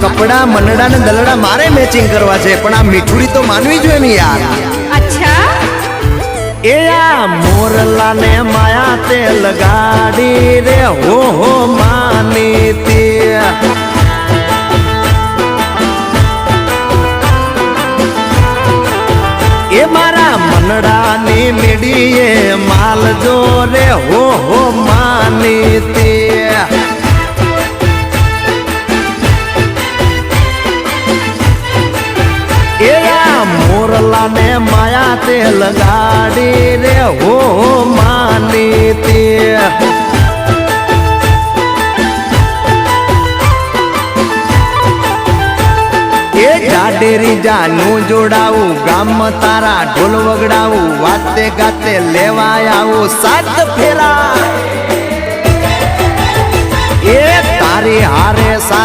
કપડા મનડા ને દલડા મારે મેચિંગ કરવા છે, પણ આ મીઠુડી તો માનવી જોઈએ ને યાર. અચ્છા એ આ મોરલા ને માયા તે લગાડી રે હો માની તે. એ મારા મનડાની મીડીએ માલ જો રે હો માની તે. એ આ મોરલા ને માયા તે લગાડી રે હો માની તે. એ જાડેરી જાનું જોડાવું, ગામ તારા ઢોલ વગડાવું, વાતે ગાતે લેવાય આવું સાત ફેરા. એ તારી હારે